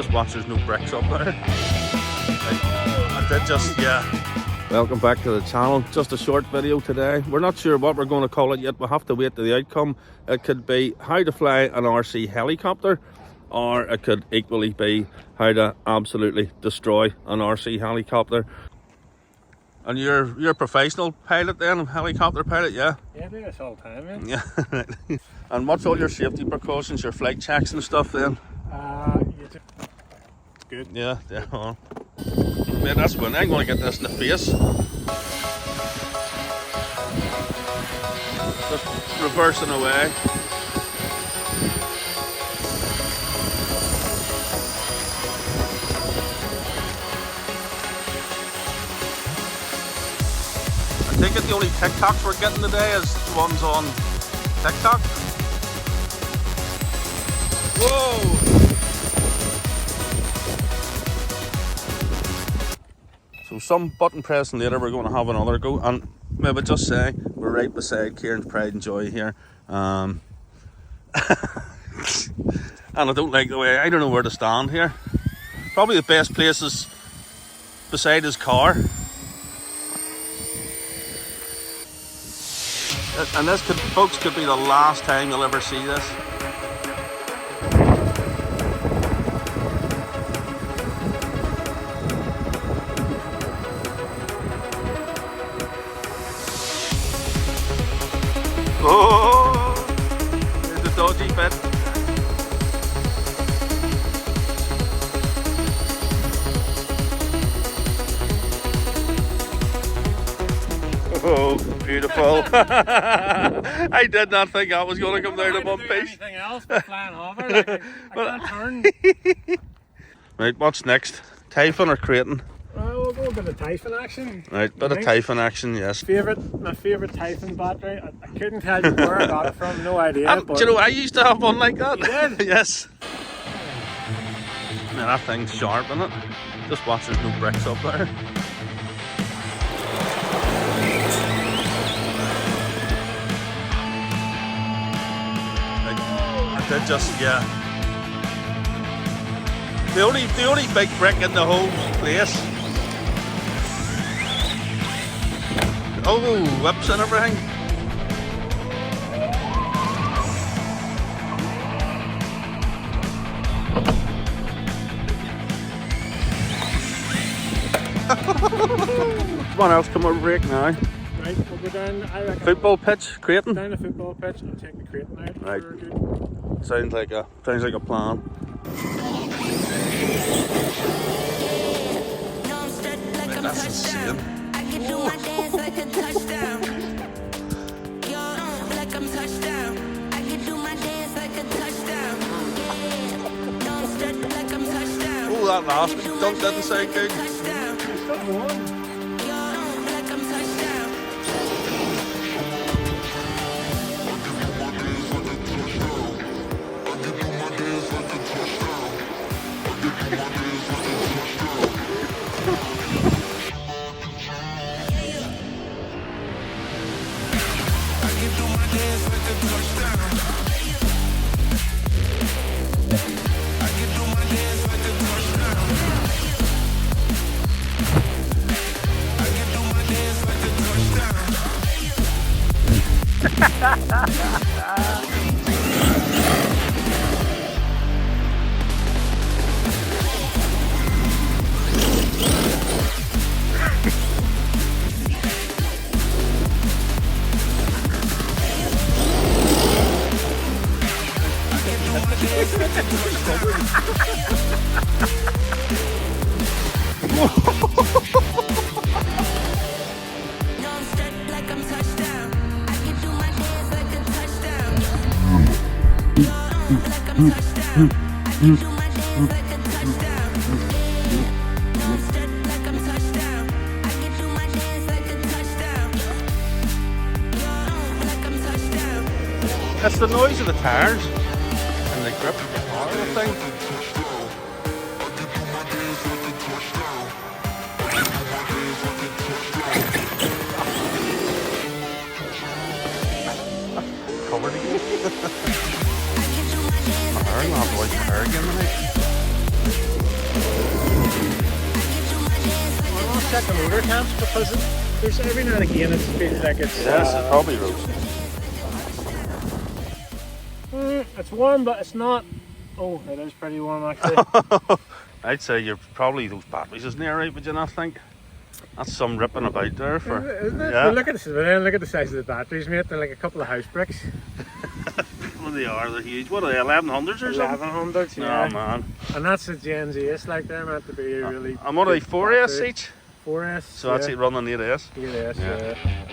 Just watch, there's no bricks up there. I did just, yeah. Welcome back to the channel. Just a short video today. We're not sure what we're going to call it yet. We'll have to wait to the outcome. It could be how to fly an RC helicopter, or it could equally be how to absolutely destroy an RC helicopter. And you're a professional pilot then, helicopter pilot, yeah? Yeah, I do this all the time, yeah. Yeah. And what's all your safety precautions, your flight checks and stuff then? It's good. Yeah, yeah. Man, that's when I'm going to get this in the face. Just reversing away. I think the only TikToks we're getting today is the ones on TikTok. Whoa! So some button pressing later, we're going to have another go, and maybe just say we're right beside Kieran's Pride and Joy here. And I don't like the way, I don't know where to stand here. Probably the best place is beside his car. And this could, folks, could be the last time you'll ever see this. Oh, there's the dodgy bit. Oh, beautiful. I did not think that was going to come down to one piece. Anything else but flying over, like I can't turn. Right, what's next? Typhon or Kraton? We'll go a bit of Typhon action. Right, bit of Typhon action, yes. My favourite Typhon battery. I couldn't tell you where I got it from, no idea. Do you know, I used to have one like that. You did? Yes. Man, that thing's sharp, isn't it? Just watch, there's no bricks up there. I did just, yeah. The only big brick in the whole place. Oh, whips and everything. Someone else come over break now. Right, we'll go down, I reckon. Football pitch, Kraton. Down the football pitch, I'll take the Kraton out. Right. For a good... Sounds like a plan. Man, that's insane. I can do my dance like a touchdown. Like I'm touchdown. I can do my dance like a touchdown. Yeah, don't stretch like I'm touchdown. Oh, that last dunk didn't sound good. Like I'm touchdown. It's the noise of the tires and the grip of the car, I think. Covered again. Arrma Typhon again, mate. check the motor temps because there's every now and again it feels like it's. Yes, it's probably roasting. It's warm, but it's not. Oh, it is pretty warm actually. I'd say you're probably those batteries isn't there, right? Would you not think? That's some ripping about there for. Isn't it? Yeah. Well, look at the size of the batteries, mate. They're like a couple of house bricks. Well, they are. They're huge. What are they? 1100s or something? 1100s, yeah. Oh man. And that's the Gen Z. It's like they're meant to be really. And what are they? good 4S battery. each. 4S. So that's it running 8S. 8S, Yeah. yeah.